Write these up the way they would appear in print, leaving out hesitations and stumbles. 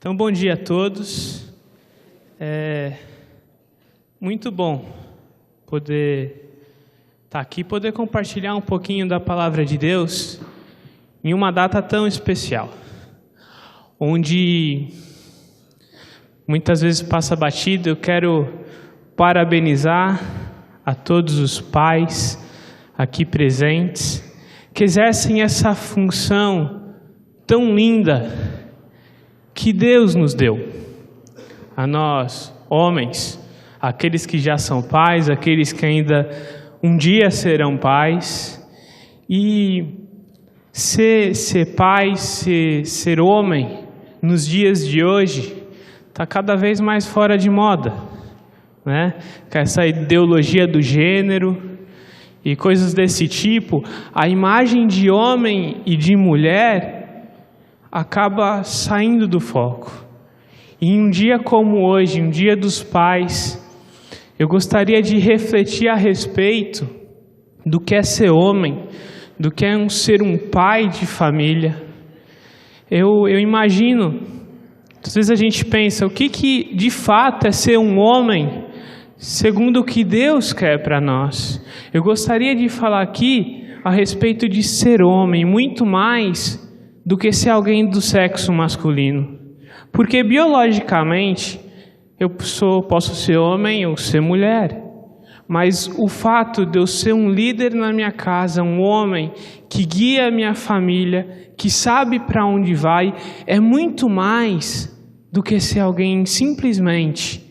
Então, bom dia a todos. É muito bom poder estar aqui, poder compartilhar um pouquinho da palavra de Deus em uma data tão especial, onde muitas vezes passa batido. Eu quero parabenizar a todos os pais aqui presentes que exercem essa função tão linda que Deus nos deu, a nós, homens, aqueles que já são pais, aqueles que ainda um dia serão pais. E ser pai, ser homem, nos dias de hoje, está cada vez mais fora de moda, né? Essa ideologia do gênero e coisas desse tipo, a imagem de homem e de mulher acaba saindo do foco. E em um dia como hoje, um dia dos pais, eu gostaria de refletir a respeito do que é ser homem, do que é ser um pai de família. Eu imagino, às vezes a gente pensa, o que de fato é ser um homem, segundo o que Deus quer para nós. Eu gostaria de falar aqui a respeito de ser homem, muito mais do que ser alguém do sexo masculino. Porque biologicamente eu posso ser homem ou ser mulher, mas o fato de eu ser um líder na minha casa, um homem que guia a minha família, que sabe para onde vai, é muito mais do que ser alguém simplesmente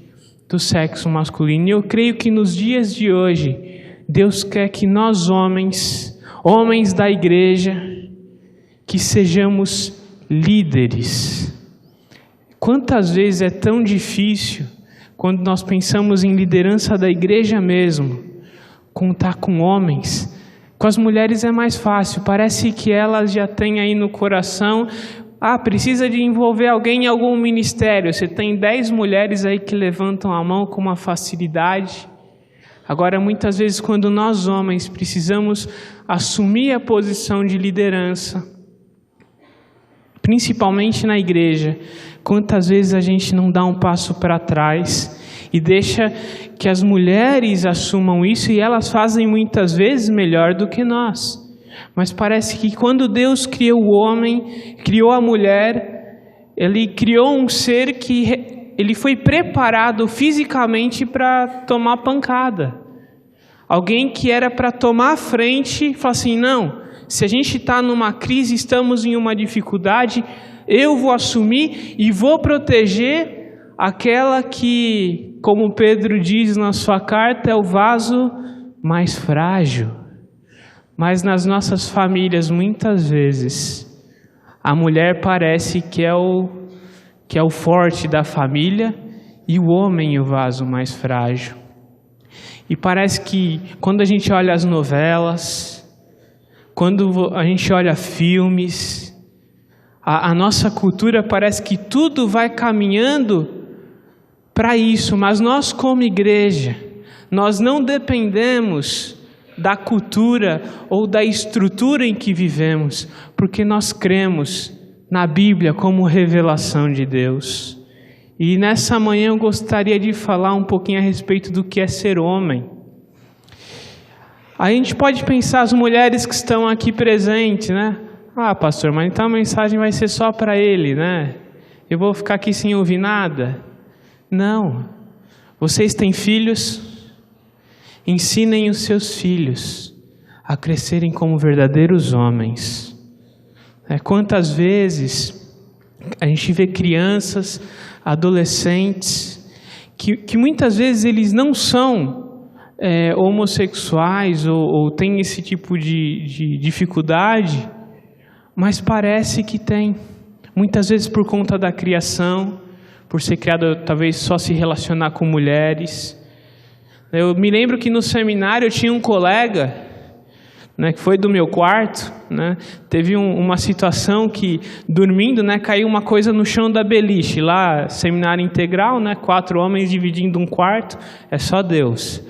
do sexo masculino. E eu creio que nos dias de hoje, Deus quer que nós homens da igreja, que sejamos líderes. Quantas vezes é tão difícil, quando nós pensamos em liderança da igreja mesmo, contar com homens. Com as mulheres é mais fácil, parece que elas já têm aí no coração, precisa de envolver alguém em algum ministério. Você tem 10 mulheres aí que levantam a mão com uma facilidade. Agora, muitas vezes, quando nós homens precisamos assumir a posição de liderança, principalmente na igreja, quantas vezes a gente não dá um passo para trás e deixa que as mulheres assumam isso, e elas fazem muitas vezes melhor do que nós. Mas parece que quando Deus criou o homem, criou a mulher, Ele criou um ser que ele foi preparado fisicamente para tomar pancada. Alguém que era para tomar a frente e falar assim, não, se a gente está numa crise, estamos em uma dificuldade, eu vou assumir e vou proteger aquela que, como Pedro diz na sua carta, é o vaso mais frágil. Mas nas nossas famílias, muitas vezes, a mulher parece que é o forte da família e o homem o vaso mais frágil. E parece que quando a gente olha as novelas, quando a gente olha filmes, a nossa cultura parece que tudo vai caminhando para isso, mas nós como igreja, nós não dependemos da cultura ou da estrutura em que vivemos, porque nós cremos na Bíblia como revelação de Deus. E nessa manhã eu gostaria de falar um pouquinho a respeito do que é ser homem. A gente pode pensar as mulheres que estão aqui presentes, né? Pastor, mas então a mensagem vai ser só para ele, né? Eu vou ficar aqui sem ouvir nada? Não. Vocês têm filhos? Ensinem os seus filhos a crescerem como verdadeiros homens. Quantas vezes a gente vê crianças, adolescentes, que muitas vezes eles não são homossexuais ou têm esse tipo de dificuldade, mas parece que tem. Muitas vezes por conta da criação, por ser criado talvez só se relacionar com mulheres. Eu me lembro que no seminário eu tinha um colega, né, que foi do meu quarto, né, teve uma situação que, dormindo, né, caiu uma coisa no chão da beliche, lá, seminário integral, né, 4 homens dividindo um quarto, é só Deus.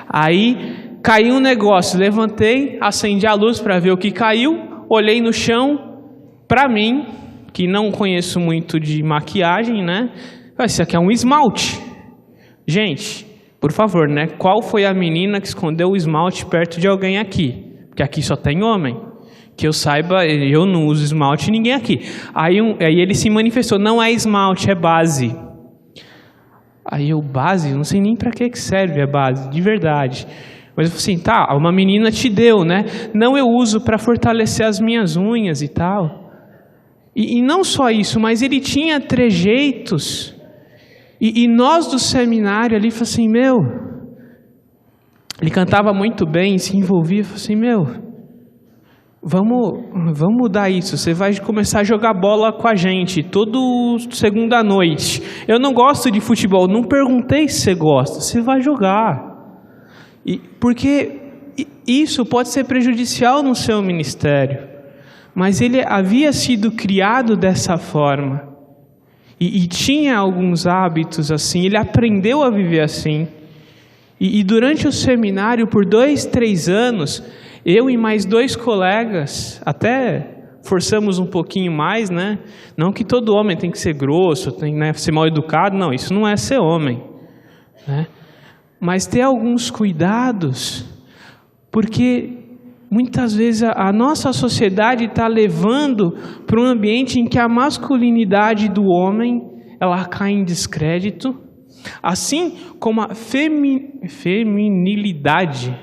Aí caiu um negócio, levantei, acendi a luz para ver o que caiu, olhei no chão, para mim, que não conheço muito de maquiagem, né? Isso aqui é um esmalte. Gente, por favor, né? Qual foi a menina que escondeu o esmalte perto de alguém aqui? Porque aqui só tem homem. Que eu saiba, eu não uso esmalte, ninguém aqui. Aí ele se manifestou, não é esmalte, é base. Aí eu, base? Não sei nem para que serve a base, de verdade. Mas eu falei assim, tá, uma menina te deu, né? Não, eu uso para fortalecer as minhas unhas e tal. E não só isso, mas ele tinha trejeitos. E nós do seminário ali, falamos assim, ele cantava muito bem, se envolvia, falou assim, vamos mudar isso, você vai começar a jogar bola com a gente, todo segunda noite. Eu não gosto de futebol, não perguntei se você gosta, você vai jogar. Porque isso pode ser prejudicial no seu ministério, mas ele havia sido criado dessa forma, e tinha alguns hábitos assim, ele aprendeu a viver assim, e durante o seminário, por 2, 3 anos, eu e mais 2 colegas, até forçamos um pouquinho mais, né? Não que todo homem tem que ser grosso, tem, né, ser mal educado, não, isso não é ser homem, né? Mas ter alguns cuidados, porque muitas vezes a nossa sociedade está levando para um ambiente em que a masculinidade do homem, ela cai em descrédito, assim como a feminilidade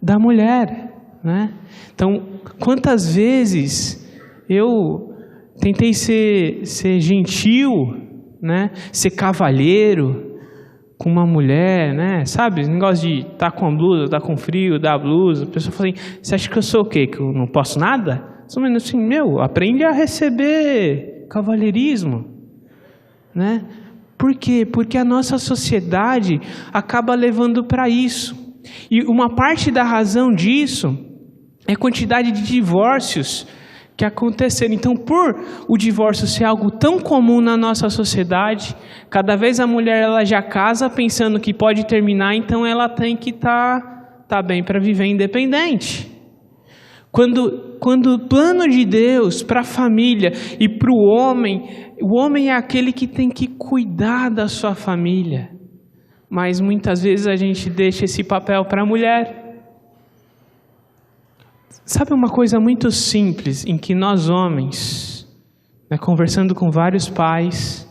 da mulher, né? Então, quantas vezes eu tentei ser gentil, né? Ser cavalheiro com uma mulher, né? Sabe, esse negócio de tá com a blusa, tá com frio, dá a blusa. A pessoa fala assim, você acha que eu sou o quê? Que eu não posso nada? Só menos assim, aprende a receber cavalheirismo, né? Por quê? Porque a nossa sociedade acaba levando para isso. E uma parte da razão disso é a quantidade de divórcios que aconteceram. Então, por o divórcio ser algo tão comum na nossa sociedade, cada vez a mulher ela já casa pensando que pode terminar, então ela tem que tá bem para viver independente. Quando o plano de Deus para a família e para o homem é aquele que tem que cuidar da sua família. Mas muitas vezes a gente deixa esse papel para a mulher. Sabe uma coisa muito simples em que nós homens, né, conversando com vários pais,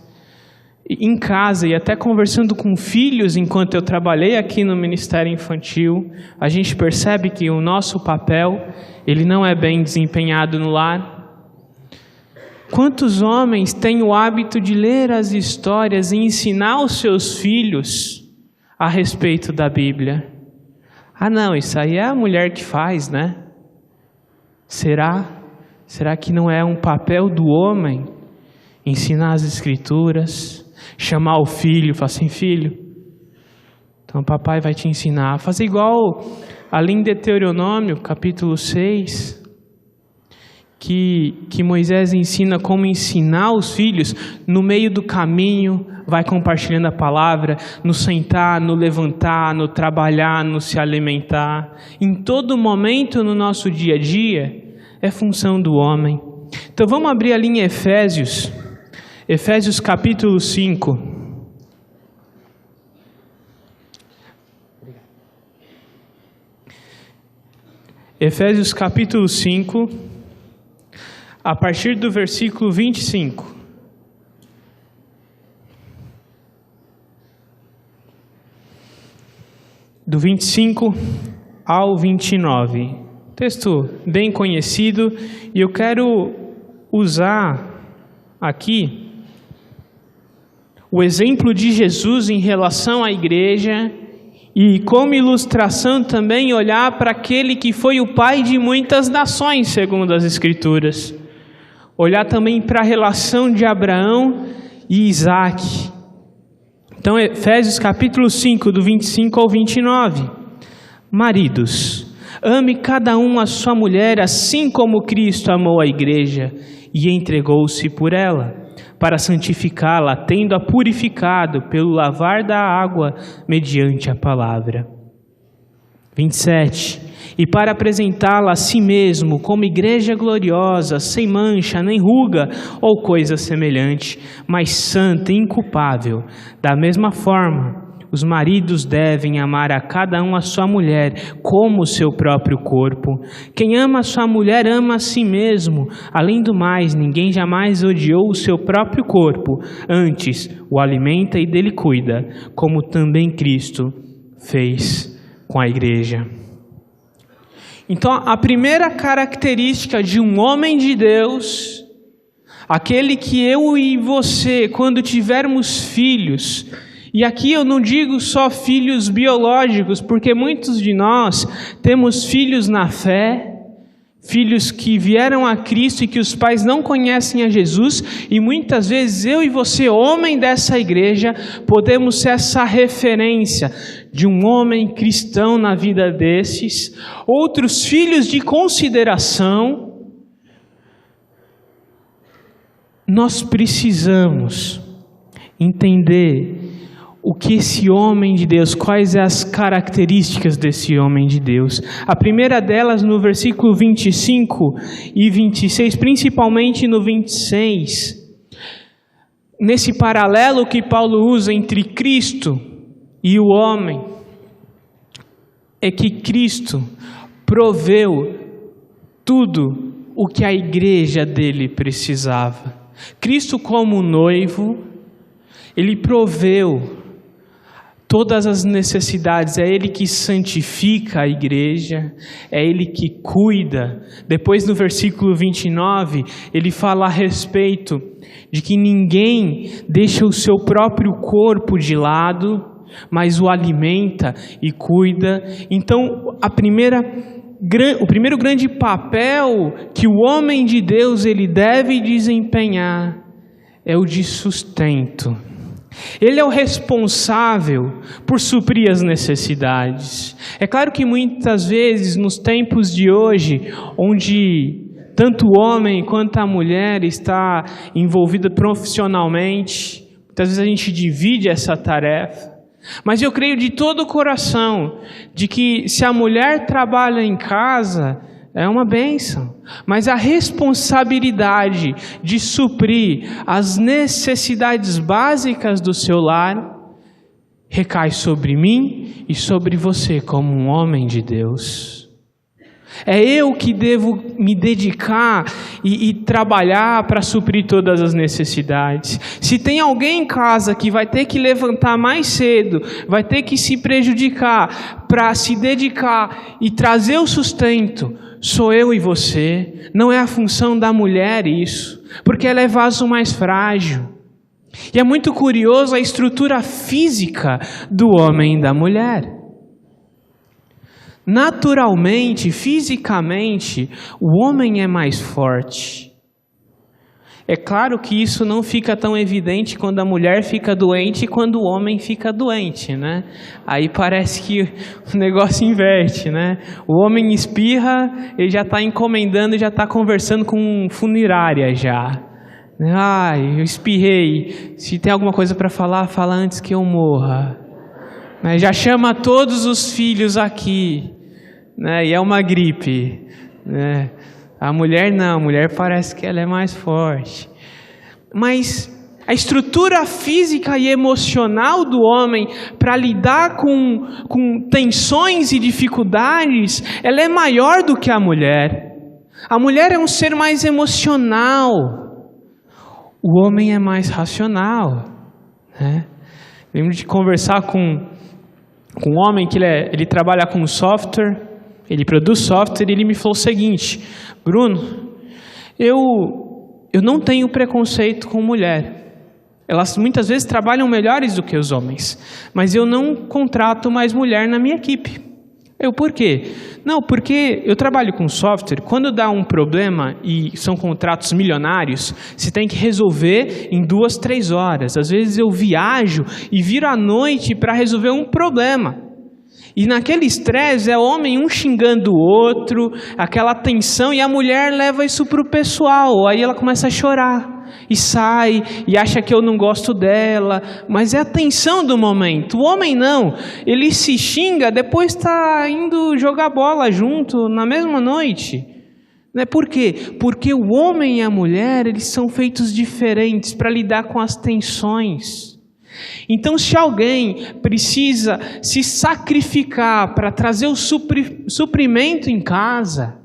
em casa e até conversando com filhos enquanto eu trabalhei aqui no Ministério Infantil, a gente percebe que o nosso papel, ele não é bem desempenhado no lar. Quantos homens têm o hábito de ler as histórias e ensinar os seus filhos a respeito da Bíblia? Ah não, isso aí é a mulher que faz, né? Será que não é um papel do homem ensinar as Escrituras, chamar o filho, falar assim, filho, então o papai vai te ensinar, fazer igual ali em Deuteronômio, capítulo 6, que Moisés ensina como ensinar os filhos no meio do caminho, vai compartilhando a palavra, no sentar, no levantar, no trabalhar, no se alimentar. Em todo momento no nosso dia a dia, é função do homem. Então vamos abrir ali em Efésios capítulo 5. Efésios capítulo 5, a partir do versículo 25. Do 25 ao 29. Texto bem conhecido, e eu quero usar aqui o exemplo de Jesus em relação à igreja e como ilustração também olhar para aquele que foi o pai de muitas nações, segundo as Escrituras. Olhar também para a relação de Abraão e Isaac. Então, Efésios capítulo 5, do 25 ao 29. Maridos, ame cada um a sua mulher, assim como Cristo amou a igreja e entregou-se por ela, para santificá-la, tendo-a purificado pelo lavar da água mediante a palavra, 27. E para apresentá-la a si mesmo como igreja gloriosa, sem mancha, nem ruga ou coisa semelhante, mas santa e inculpável. Da mesma forma, os maridos devem amar a cada um a sua mulher como o seu próprio corpo. Quem ama a sua mulher ama a si mesmo. Além do mais, ninguém jamais odiou o seu próprio corpo. Antes, o alimenta e dele cuida, como também Cristo fez com a igreja. Então, a primeira característica de um homem de Deus, aquele que eu e você, quando tivermos filhos, e aqui eu não digo só filhos biológicos, porque muitos de nós temos filhos na fé, filhos que vieram a Cristo e que os pais não conhecem a Jesus, e muitas vezes eu e você, homem dessa igreja, podemos ser essa referência de um homem cristão na vida desses. Outros filhos de consideração. Nós precisamos entender o que esse homem de Deus, quais as características desse homem de Deus. A primeira delas no versículo 25 e 26, principalmente no 26, nesse paralelo que Paulo usa entre Cristo e o homem, é que Cristo proveu tudo o que a igreja dele precisava. Cristo como noivo, ele proveu todas as necessidades. É Ele que santifica a igreja, é Ele que cuida. Depois no versículo 29, ele fala a respeito de que ninguém deixa o seu próprio corpo de lado, mas o alimenta e cuida. Então, o primeiro grande papel que o homem de Deus ele deve desempenhar é o de sustento. Ele é o responsável por suprir as necessidades. É claro que muitas vezes, nos tempos de hoje, onde tanto o homem quanto a mulher está envolvida profissionalmente, muitas vezes a gente divide essa tarefa. Mas eu creio de todo o coração de que se a mulher trabalha em casa, é uma bênção, mas a responsabilidade de suprir as necessidades básicas do seu lar recai sobre mim e sobre você como um homem de Deus. É eu que devo me dedicar e trabalhar para suprir todas as necessidades. Se tem alguém em casa que vai ter que levantar mais cedo, vai ter que se prejudicar para se dedicar e trazer o sustento, sou eu e você. Não é a função da mulher isso, porque ela é vaso mais frágil. E é muito curioso a estrutura física do homem e da mulher. Naturalmente, fisicamente, o homem é mais forte. É claro que isso não fica tão evidente quando a mulher fica doente e quando o homem fica doente, né? Aí parece que o negócio inverte, né? O homem espirra, ele já está encomendando, já está conversando com funerária já. Ai, eu espirrei. Se tem alguma coisa para falar, fala antes que eu morra. Já chama todos os filhos aqui, né? E é uma gripe, né? A mulher não, a mulher parece que ela é mais forte. Mas a estrutura física e emocional do homem para lidar com tensões e dificuldades, ela é maior do que a mulher. A mulher é um ser mais emocional, o homem é mais racional, né? Lembro de conversar com um homem que ele trabalha com software, ele produz software, e ele me falou o seguinte: Bruno, eu não tenho preconceito com mulher. Elas muitas vezes trabalham melhores do que os homens, mas eu não contrato mais mulher na minha equipe. Por quê? Não, porque eu trabalho com software, quando dá um problema e são contratos milionários, você tem que resolver em 2, 3 horas. Às vezes eu viajo e viro à noite para resolver um problema. E naquele estresse é o homem um xingando o outro, aquela tensão, e a mulher leva isso para o pessoal. Aí ela começa a chorar, e sai, e acha que eu não gosto dela. Mas é a tensão do momento. O homem não, ele se xinga, depois está indo jogar bola junto na mesma noite. Por quê? Porque o homem e a mulher, eles são feitos diferentes para lidar com as tensões. Então, se alguém precisa se sacrificar para trazer o suprimento em casa,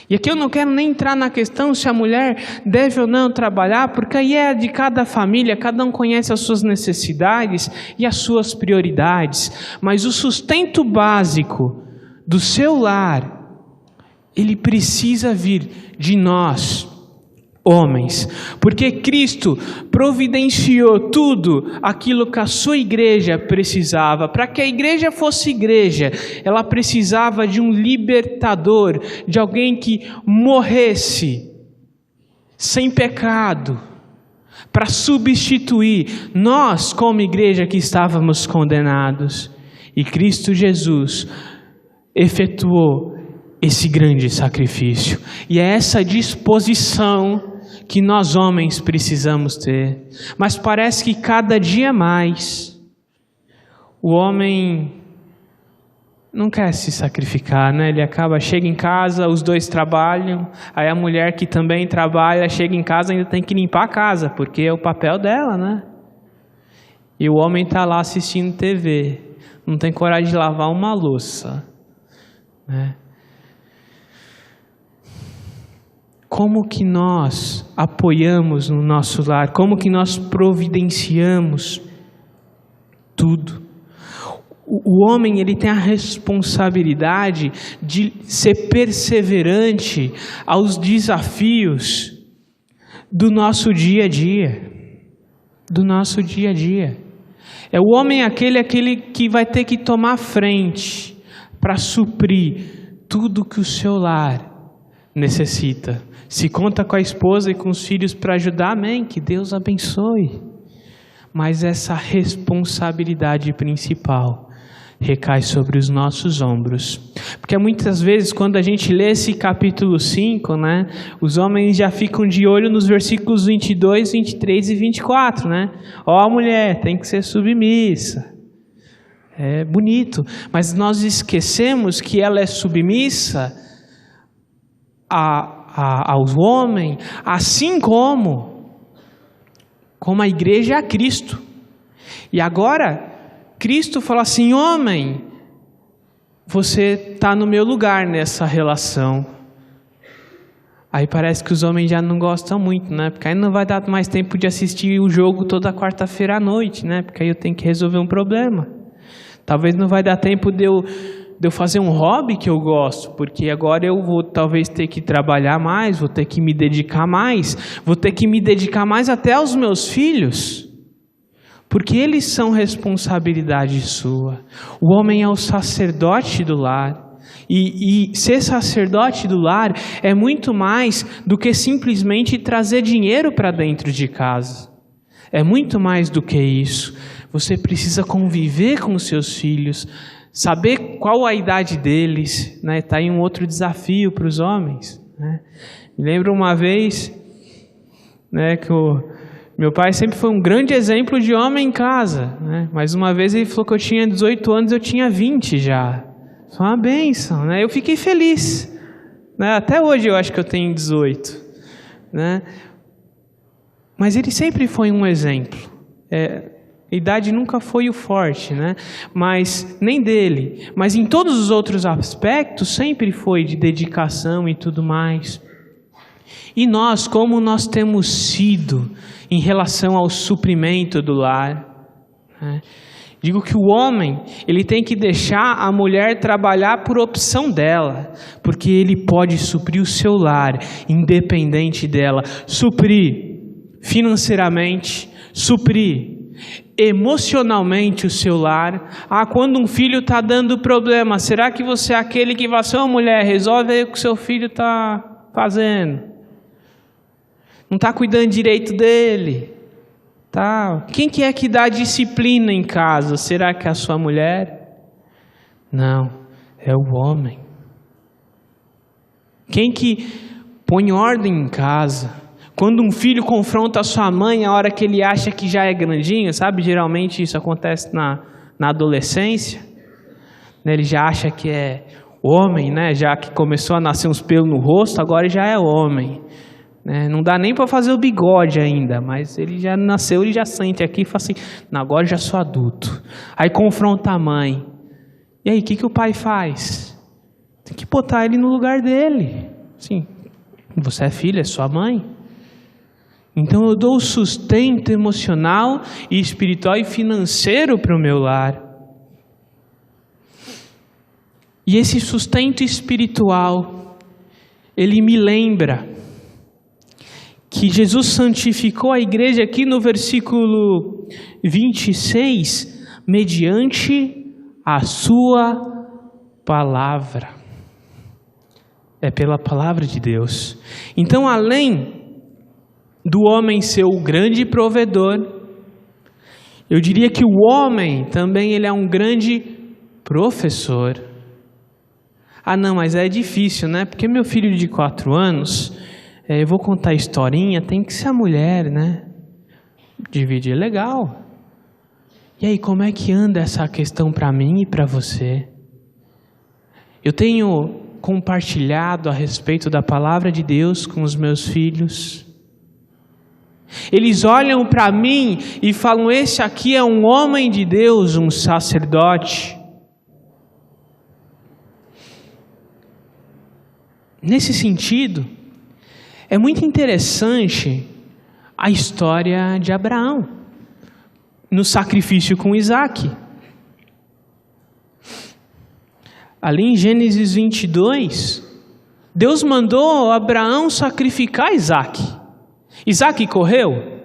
e aqui eu não quero nem entrar na questão se a mulher deve ou não trabalhar, porque aí é de cada família, cada um conhece as suas necessidades e as suas prioridades, mas o sustento básico do seu lar, ele precisa vir de nós, homens, porque Cristo providenciou tudo aquilo que a sua igreja precisava. Para que a igreja fosse igreja, ela precisava de um libertador, de alguém que morresse sem pecado, para substituir nós como igreja que estávamos condenados. E Cristo Jesus efetuou esse grande sacrifício. E é essa disposição que nós homens precisamos ter. Mas parece que cada dia mais o homem não quer se sacrificar, né? Ele chega em casa, os dois trabalham, aí a mulher que também trabalha, chega em casa, ainda tem que limpar a casa, porque é o papel dela, né? E o homem está lá assistindo TV, não tem coragem de lavar uma louça, né? Como que nós apoiamos no nosso lar? Como que nós providenciamos tudo? O homem, ele tem a responsabilidade de ser perseverante aos desafios do nosso dia a dia. Do nosso dia a dia. É o homem aquele que vai ter que tomar frente para suprir tudo que o seu lar necessita. Se conta com a esposa e com os filhos para ajudar, amém, que Deus abençoe. Mas essa responsabilidade principal recai sobre os nossos ombros. Porque muitas vezes, quando a gente lê esse capítulo 5, né, os homens já ficam de olho nos versículos 22, 23 e 24, né? Ó, mulher, tem que ser submissa. É bonito, mas nós esquecemos que ela é submissa ao homem, assim como a igreja é a Cristo. E agora, Cristo fala assim: homem, você está no meu lugar nessa relação. Aí parece que os homens já não gostam muito, né? Porque aí não vai dar mais tempo de assistir o jogo toda quarta-feira à noite, né? Porque aí eu tenho que resolver um problema. Talvez não vai dar tempo de eu fazer um hobby que eu gosto, porque agora eu vou talvez ter que trabalhar mais, vou ter que me dedicar mais até aos meus filhos, porque eles são responsabilidade sua. O homem é o sacerdote do lar, e ser sacerdote do lar é muito mais do que simplesmente trazer dinheiro para dentro de casa. É muito mais do que isso. Você precisa conviver com os seus filhos, saber qual a idade deles, né? Tá aí um outro desafio para os homens, né? Me lembro uma vez, né, que meu pai sempre foi um grande exemplo de homem em casa, né? Mas uma vez ele falou que eu tinha 18 anos, eu tinha 20 já. Foi uma bênção, né? Eu fiquei feliz, né? Até hoje eu acho que eu tenho 18, né? Mas ele sempre foi um exemplo. A idade nunca foi o forte, né? Mas nem dele, mas em todos os outros aspectos sempre foi de dedicação e tudo mais. E nós, como nós temos sido em relação ao suprimento do lar, né? Digo que o homem, ele tem que deixar a mulher trabalhar por opção dela, porque ele pode suprir o seu lar, independente dela, suprir financeiramente, suprir emocionalmente o seu lar. Quando um filho está dando problema, será que você é aquele que vai ser uma mulher, resolve aí o que o seu filho está fazendo? Não está cuidando direito dele? Tá. Quem que é que dá disciplina em casa? Será que é a sua mulher? Não, é o homem. Quem que põe ordem em casa? Quando um filho confronta a sua mãe, a hora que ele acha que já é grandinho, sabe? Geralmente isso acontece na adolescência. Ele já acha que é homem, né? Já que começou a nascer uns pelos no rosto, agora já é homem. Não dá nem para fazer o bigode ainda, mas ele já nasceu, ele já sente aqui e fala assim, não, agora já sou adulto. Aí confronta a mãe. E aí, o que o pai faz? Tem que botar ele no lugar dele. Sim, você é filho, é sua mãe. Então eu dou sustento emocional e espiritual e financeiro para o meu lar. E esse sustento espiritual, ele me lembra que Jesus santificou a igreja aqui no versículo 26, mediante a sua palavra. É pela palavra de Deus. Então, além do homem ser o grande provedor, eu diria que o homem também ele é um grande professor. Ah não, mas é difícil, né? Porque meu filho de 4 anos, eu vou contar a historinha, tem que ser a mulher, né? Dividir é legal. E aí, como é que anda essa questão para mim e para você? Eu tenho compartilhado a respeito da palavra de Deus com os meus filhos. Eles olham para mim e falam, esse aqui é um homem de Deus, um sacerdote. Nesse sentido, é muito interessante a história de Abraão, no sacrifício com Isaac. Ali em Gênesis 22, Deus mandou Abraão sacrificar Isaac. Isaac correu?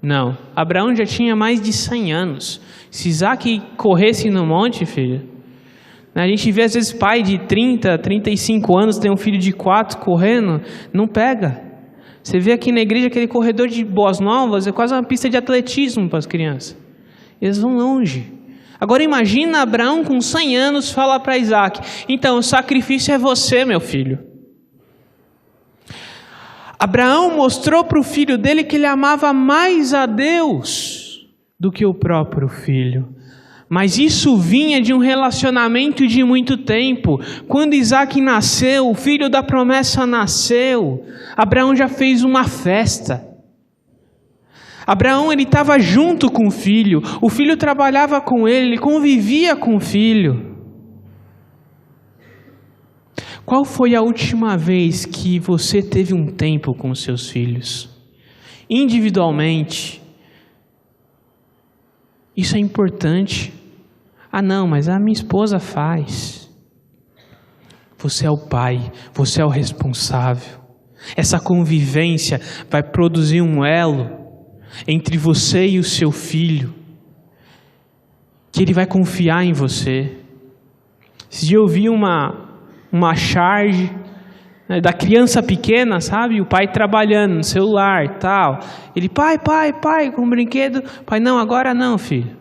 Não, Abraão já tinha mais de 100 anos. Se Isaac corresse no monte, filho, a gente vê às vezes pai de 30, 35 anos, tem um filho de 4 correndo, não pega. Você vê aqui na igreja aquele corredor de Boas Novas, é quase uma pista de atletismo para as crianças. Eles vão longe. Agora imagina Abraão com 100 anos falar para Isaac, então o sacrifício é você, meu filho. Abraão mostrou para o filho dele que ele amava mais a Deus do que o próprio filho. Mas isso vinha de um relacionamento de muito tempo. Quando Isaac nasceu, o filho da promessa nasceu, Abraão já fez uma festa. Abraão ele estava junto com o filho trabalhava com ele convivia com o filho. Qual foi a última vez que você teve um tempo com seus filhos? Individualmente. Isso é importante. Ah não, mas a minha esposa faz. Você é o pai, você é o responsável. Essa convivência vai produzir um elo entre você e o seu filho, que ele vai confiar em você. Esse dia eu vi uma charge da criança pequena, sabe? O pai trabalhando no celular e tal. Ele, pai, com um brinquedo. Pai, não, agora não, filho.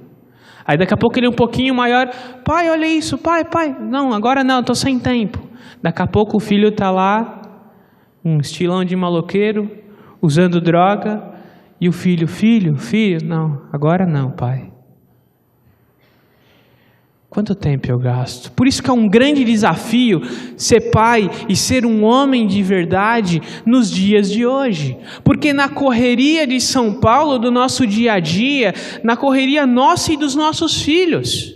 Aí daqui a pouco ele é um pouquinho maior. Pai, olha isso, pai. Não, agora não, estou sem tempo. Daqui a pouco o filho está lá, um estilão de maloqueiro, usando droga. E o filho, não, agora não, pai. Quanto tempo eu gasto? Por isso que é um grande desafio ser pai e ser um homem de verdade nos dias de hoje. Porque na correria de São Paulo, do nosso dia a dia, na correria nossa e dos nossos filhos.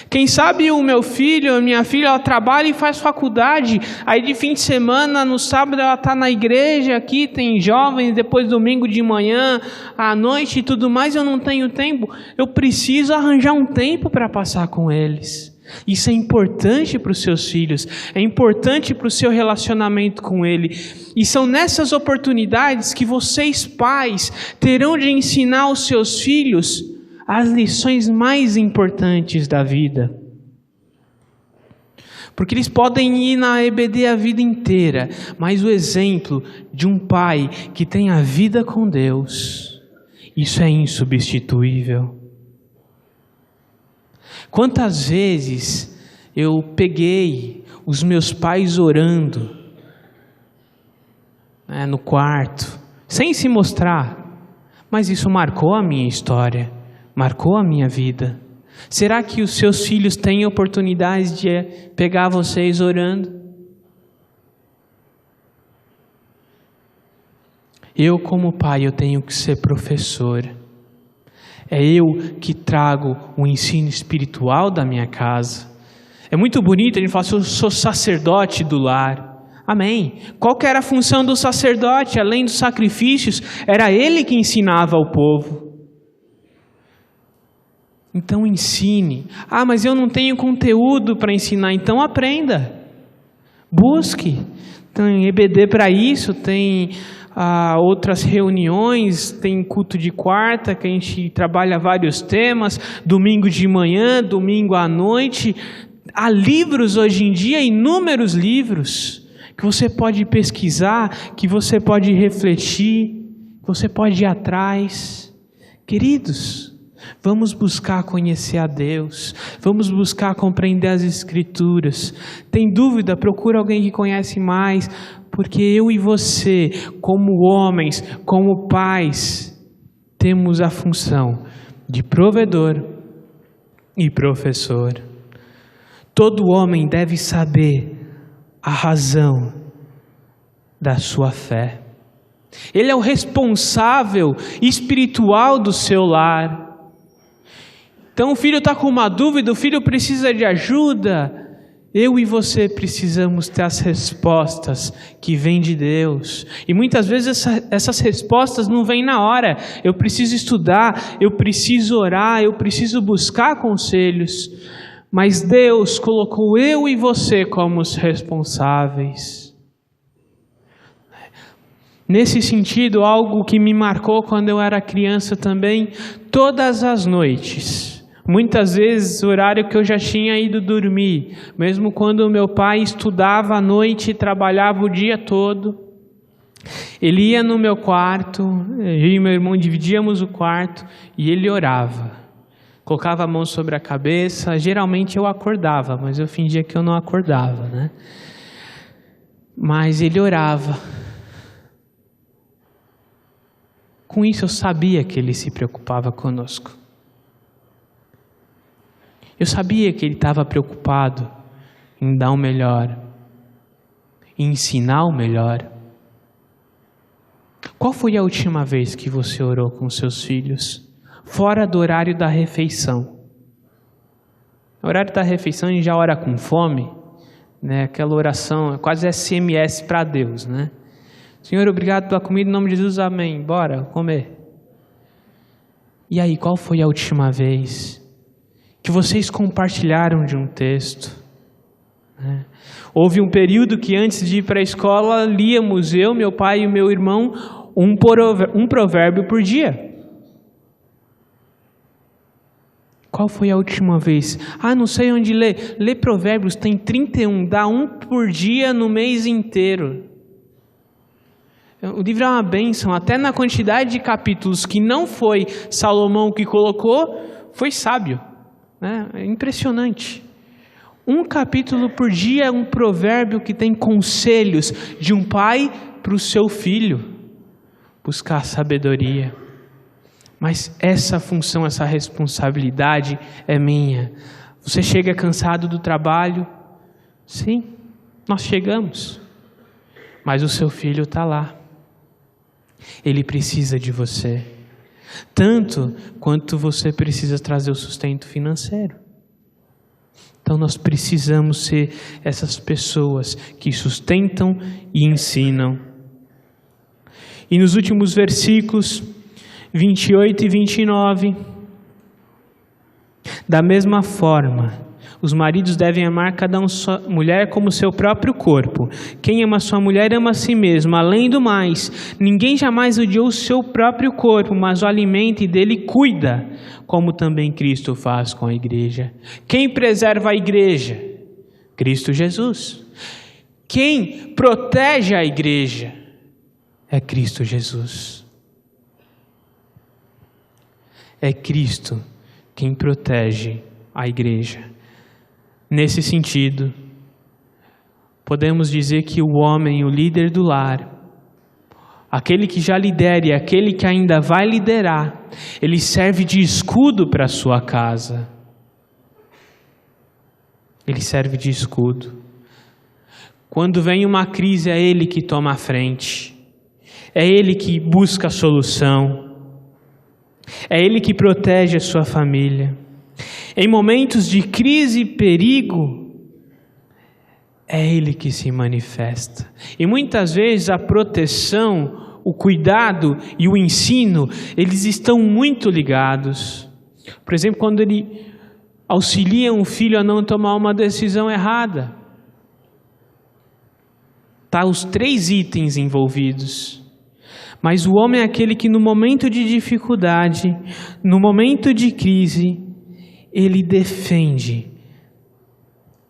Quem sabe o meu filho, a minha filha, ela trabalha e faz faculdade, aí de fim de semana, no sábado ela está na igreja, aqui tem jovens, depois domingo de manhã, à noite e tudo mais, eu não tenho tempo, eu preciso arranjar um tempo para passar com eles. Isso é importante para os seus filhos, é importante para o seu relacionamento com ele, e são nessas oportunidades que vocês pais terão de ensinar aos seus filhos as lições mais importantes da vida. Porque eles podem ir na EBD a vida inteira, mas o exemplo de um pai que tem a vida com Deus, isso é insubstituível. Quantas vezes eu peguei os meus pais orando, né, no quarto, sem se mostrar, mas isso marcou a minha história, marcou a minha vida. Será que os seus filhos têm oportunidade de pegar vocês orando? Eu, como pai, eu tenho que ser professor. É eu que trago o ensino espiritual da minha casa. É muito bonito a gente falar, eu sou sacerdote do lar. Amém. Qual que era a função do sacerdote? Além dos sacrifícios, era ele que ensinava ao povo. Então ensine. Ah, mas eu não tenho conteúdo para ensinar. Então aprenda. Busque. Tem EBD para isso, tem outras reuniões, tem culto de quarta, que a gente trabalha vários temas, domingo de manhã, domingo à noite. Há livros hoje em dia, inúmeros livros, que você pode pesquisar, que você pode refletir, que você pode ir atrás. Queridos, vamos buscar conhecer a Deus, vamos buscar compreender as Escrituras. Tem dúvida? Procura alguém que conhece mais, porque eu e você, como homens, como pais, temos a função de provedor e professor. Todo homem deve saber a razão da sua fé. Ele é o responsável espiritual do seu lar. Então o filho está com uma dúvida, o filho precisa de ajuda. Eu e você precisamos ter as respostas que vêm de Deus. E muitas vezes essas respostas não vêm na hora. Eu preciso estudar, eu preciso orar, eu preciso buscar conselhos. Mas Deus colocou eu e você como os responsáveis. Nesse sentido, algo que me marcou quando eu era criança também, todas as noites, muitas vezes o horário que eu já tinha ido dormir, mesmo quando o meu pai estudava à noite e trabalhava o dia todo, ele ia no meu quarto, eu e meu irmão dividíamos o quarto e ele orava. Colocava a mão sobre a cabeça, geralmente eu acordava, mas eu fingia que eu não acordava, né? Mas ele orava. Com isso eu sabia que ele se preocupava conosco. Eu sabia que ele estava preocupado em dar o melhor, em ensinar o melhor. Qual foi a última vez que você orou com seus filhos? Fora do horário da refeição. No horário da refeição a gente já ora com fome, né? Aquela oração, quase SMS para Deus, né? Senhor, obrigado pela comida, em nome de Jesus, amém. Bora comer. E aí, qual foi a última vez que vocês compartilharam de um texto? Né? Houve um período que antes de ir para a escola, líamos eu, meu pai e meu irmão, um provérbio por dia. Qual foi a última vez? Ah, não sei onde ler. Lê Provérbios, tem 31, dá um por dia no mês inteiro. O livro é uma bênção, até na quantidade de capítulos que não foi Salomão que colocou, foi sábio. Né? É impressionante. Um capítulo por dia é um provérbio que tem conselhos de um pai para o seu filho buscar sabedoria. Mas essa função, essa responsabilidade é minha. Você chega cansado do trabalho? Sim, nós chegamos. Mas o seu filho está lá. Ele precisa de você. Tanto quanto você precisa trazer o sustento financeiro. Então nós precisamos ser essas pessoas que sustentam e ensinam. E nos últimos versículos 28 e 29, da mesma forma, os maridos devem amar cada sua mulher como seu próprio corpo. Quem ama sua mulher ama a si mesmo. Além do mais, ninguém jamais odiou o seu próprio corpo, mas o alimenta e dele cuida, como também Cristo faz com a igreja. Quem preserva a igreja? Cristo Jesus. Quem protege a igreja? É Cristo Jesus. É Cristo quem protege a igreja. Nesse sentido, podemos dizer que o homem, o líder do lar, aquele que já lidera e aquele que ainda vai liderar, ele serve de escudo para a sua casa. Ele serve de escudo. Quando vem uma crise, é ele que toma a frente. É ele que busca a solução. É ele que protege a sua família. Em momentos de crise e perigo, é ele que se manifesta. E muitas vezes a proteção, o cuidado e o ensino, eles estão muito ligados. Por exemplo, quando ele auxilia um filho a não tomar uma decisão errada. Tá os 3 itens envolvidos. Mas o homem é aquele que no momento de dificuldade, no momento de crise, ele defende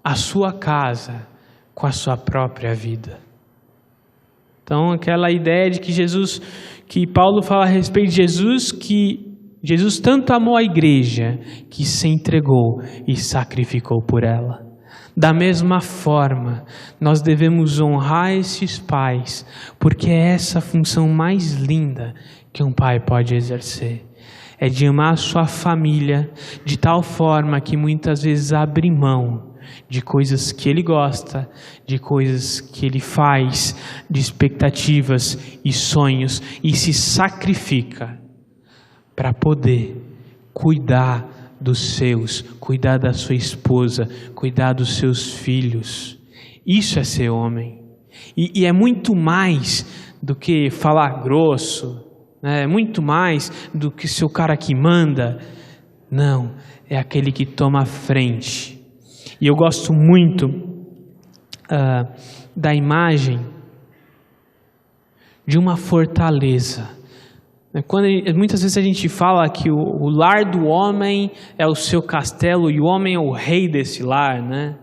a sua casa com a sua própria vida. Então, aquela ideia de que Paulo fala a respeito de Jesus, que Jesus tanto amou a igreja que se entregou e sacrificou por ela. Da mesma forma, nós devemos honrar esses pais, porque é essa a função mais linda que um pai pode exercer. É de amar a sua família de tal forma que muitas vezes abre mão de coisas que ele gosta, de coisas que ele faz, de expectativas e sonhos, e se sacrifica para poder cuidar dos seus, cuidar da sua esposa, cuidar dos seus filhos. Isso é ser homem. E é muito mais do que falar grosso, né? É muito mais do que ser o cara que manda. Não, é aquele que toma a frente. E eu gosto muito da imagem de uma fortaleza. Muitas vezes a gente fala que o lar do homem é o seu castelo e o homem é o rei desse lar, né?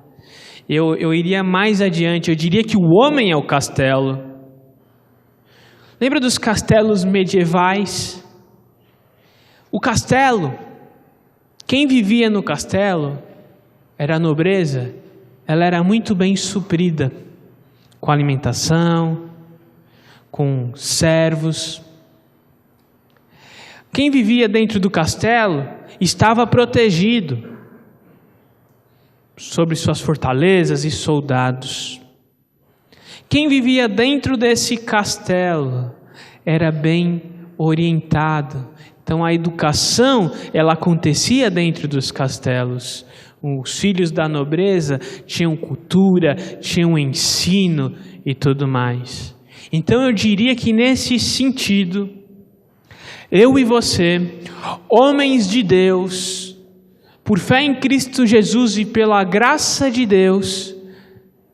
Eu iria mais adiante, eu diria que o homem é o castelo. Lembra dos castelos medievais? O castelo, quem vivia no castelo era a nobreza, ela era muito bem suprida com alimentação, com servos. Quem vivia dentro do castelo estava protegido sobre suas fortalezas e soldados. Quem vivia dentro desse castelo era bem orientado. Então a educação, ela acontecia dentro dos castelos. Os filhos da nobreza tinham cultura, tinham ensino e tudo mais. Então eu diria que nesse sentido, eu e você, homens de Deus, por fé em Cristo Jesus e pela graça de Deus,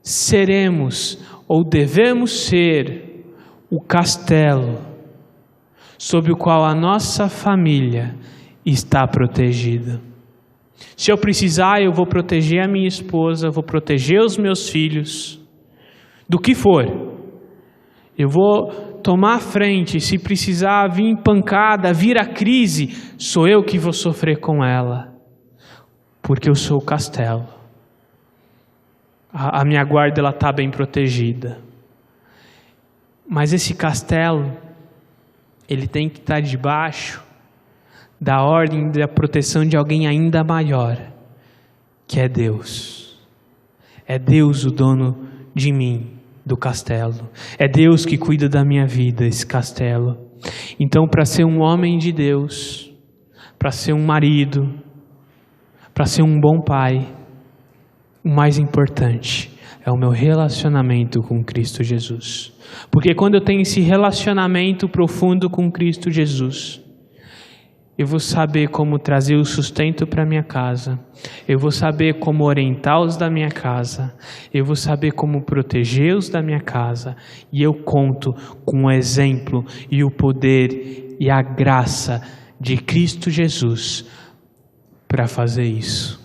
seremos ou devemos ser o castelo sob o qual a nossa família está protegida. Se eu precisar, eu vou proteger a minha esposa, vou proteger os meus filhos, do que for. Eu vou tomar a frente, se precisar vir pancada, vir a crise, sou eu que vou sofrer com ela, porque eu sou o castelo. A minha guarda está bem protegida. Mas esse castelo, ele tem que estar debaixo da ordem da proteção de alguém ainda maior, que é Deus. É Deus o dono de mim, do castelo. É Deus que cuida da minha vida, esse castelo. Então, para ser um homem de Deus, para ser um marido, para ser um bom pai, o mais importante é o meu relacionamento com Cristo Jesus. Porque quando eu tenho esse relacionamento profundo com Cristo Jesus, eu vou saber como trazer o sustento para minha casa, eu vou saber como orientar os da minha casa, eu vou saber como proteger os da minha casa, e eu conto com o exemplo e o poder e a graça de Cristo Jesus para fazer isso.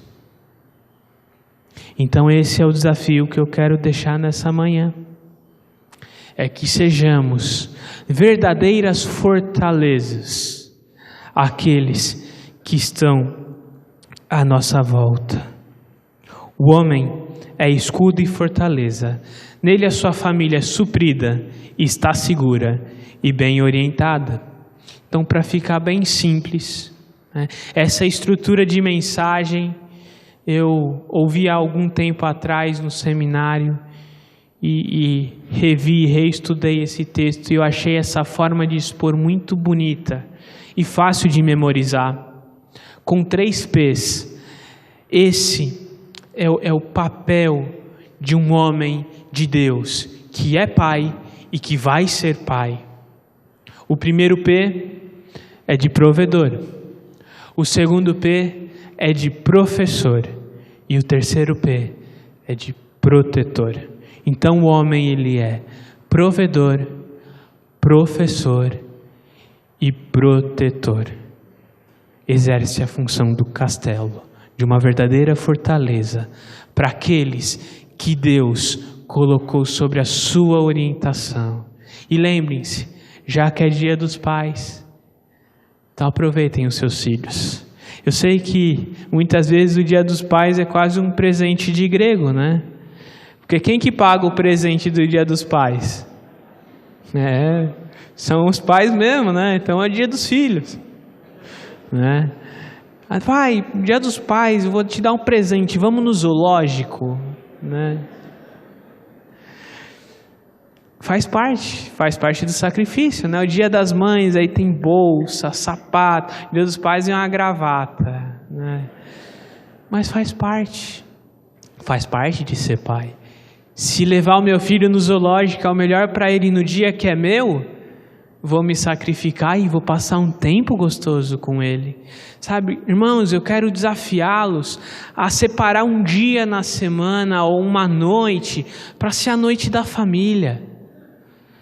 Então esse é o desafio que eu quero deixar nessa manhã, é que sejamos verdadeiras fortalezas, aqueles que estão à nossa volta. O homem é escudo e fortaleza. Nele a sua família é suprida, está segura e bem orientada. Então, para ficar bem simples, né, essa estrutura de mensagem eu ouvi há algum tempo atrás no seminário e revi, reestudei esse texto e eu achei essa forma de expor muito bonita e fácil de memorizar. Com 3 P's. Esse é o papel de um homem de Deus, que é pai e que vai ser pai. O primeiro P é de provedor. O segundo P é de professor. E o terceiro P é de protetor. Então o homem ele é provedor, professor e protetor. Exerce a função do castelo, de uma verdadeira fortaleza para aqueles que Deus colocou sobre a sua orientação. E lembrem-se, já que é dia dos pais, então aproveitem os seus filhos. Eu sei que muitas vezes o dia dos pais é quase um presente de grego, né? Porque quem que paga o presente do dia dos pais? São os pais mesmo, né? Então é o dia dos filhos, né? Pai, dia dos pais, eu vou te dar um presente, vamos no zoológico, né? Faz parte do sacrifício, né? O dia das mães, aí tem bolsa, sapato, o dia dos pais é uma gravata, né? Mas faz parte de ser pai. Se levar o meu filho no zoológico é o melhor para ele no dia que é meu, vou me sacrificar e vou passar um tempo gostoso com ele. Sabe, irmãos, eu quero desafiá-los a separar um dia na semana ou uma noite para ser a noite da família.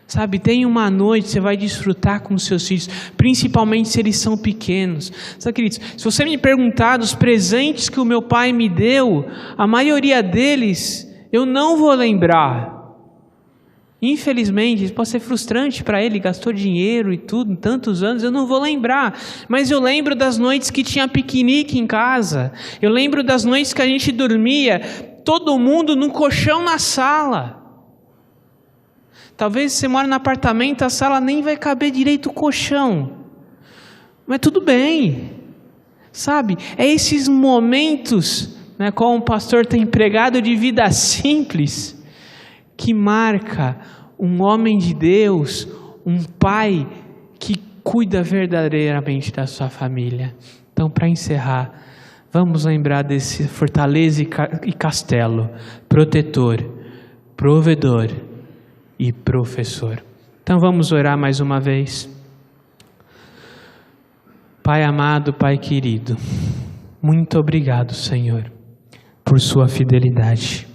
Sabe, tem uma noite, você vai desfrutar com os seus filhos, principalmente se eles são pequenos. Sabe, queridos, se você me perguntar dos presentes que o meu pai me deu, a maioria deles eu não vou lembrar. Infelizmente, isso pode ser frustrante para ele, gastou dinheiro e tudo, tantos anos, eu não vou lembrar. Mas eu lembro das noites que tinha piquenique em casa. Eu lembro das noites que a gente dormia, todo mundo num colchão na sala. Talvez você mora no apartamento, a sala nem vai caber direito o colchão. Mas tudo bem. Sabe, é esses momentos, né, como o pastor tem pregado, de vida simples, que marca um homem de Deus, um pai que cuida verdadeiramente da sua família. Então, para encerrar, vamos lembrar desse fortaleza e castelo, protetor, provedor e professor. Então vamos orar mais uma vez. Pai amado, Pai querido, muito obrigado, Senhor, por sua fidelidade.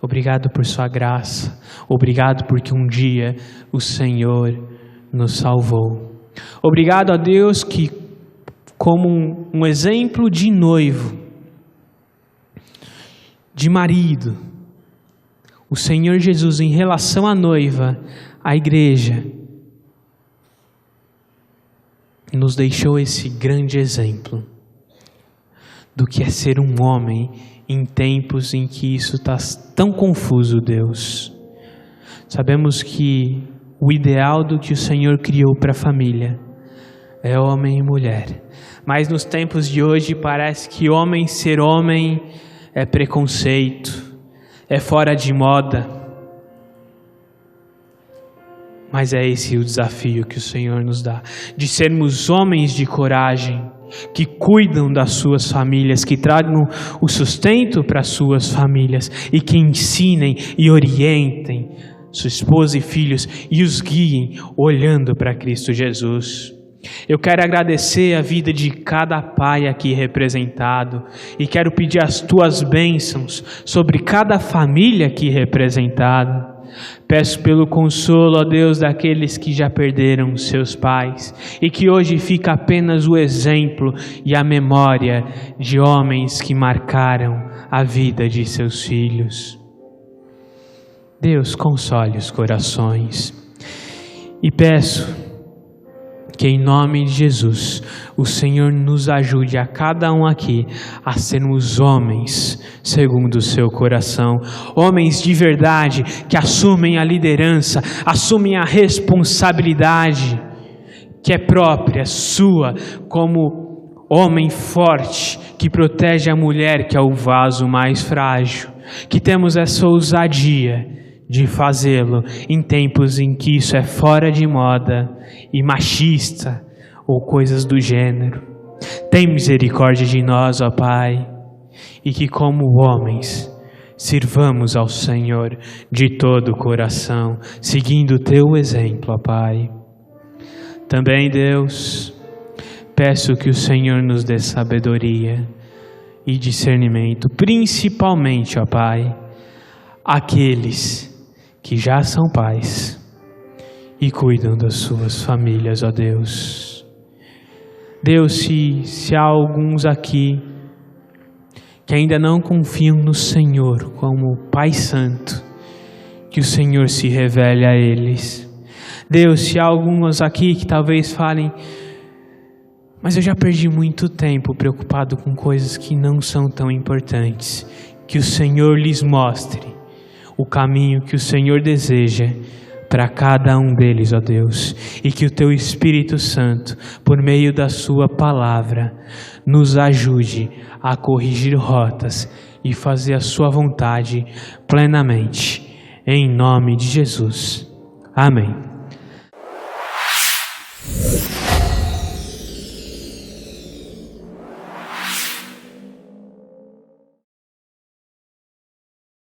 Obrigado por sua graça. Obrigado porque um dia o Senhor nos salvou. Obrigado a Deus que, como um exemplo de noivo, de marido, o Senhor Jesus, em relação à noiva, à igreja, nos deixou esse grande exemplo do que é ser um homem em tempos em que isso está tão confuso, Deus. Sabemos que o ideal do que o Senhor criou para a família é homem e mulher. Mas nos tempos de hoje parece que homem ser homem é preconceito, é fora de moda. Mas é esse o desafio que o Senhor nos dá, de sermos homens de coragem, que cuidam das suas famílias, que tragam o sustento para as suas famílias e que ensinem e orientem sua esposa e filhos e os guiem olhando para Cristo Jesus. Eu quero agradecer a vida de cada pai aqui representado e quero pedir as tuas bênçãos sobre cada família aqui representada. Peço pelo consolo, ó Deus, daqueles que já perderam seus pais e que hoje fica apenas o exemplo e a memória de homens que marcaram a vida de seus filhos. Deus, console os corações e peço que em nome de Jesus, o Senhor nos ajude a cada um aqui a sermos homens segundo o seu coração, homens de verdade que assumem a liderança, assumem a responsabilidade que é própria, sua, como homem forte que protege a mulher, que é o vaso mais frágil, que temos essa ousadia de fazê-lo em tempos em que isso é fora de moda e machista ou coisas do gênero. Tem misericórdia de nós, ó Pai, e que como homens sirvamos ao Senhor de todo o coração, seguindo o Teu exemplo, ó Pai. Também, Deus, peço que o Senhor nos dê sabedoria e discernimento, principalmente, ó Pai, aqueles que já são pais e cuidam das suas famílias, ó Deus. Deus, se há alguns aqui que ainda não confiam no Senhor como Pai Santo, que o Senhor se revele a eles. Deus, se há alguns aqui que talvez falem, mas eu já perdi muito tempo preocupado com coisas que não são tão importantes, que o Senhor lhes mostre o caminho que o Senhor deseja para cada um deles, ó Deus, e que o Teu Espírito Santo, por meio da Sua palavra, nos ajude a corrigir rotas e fazer a Sua vontade plenamente, em nome de Jesus. Amém.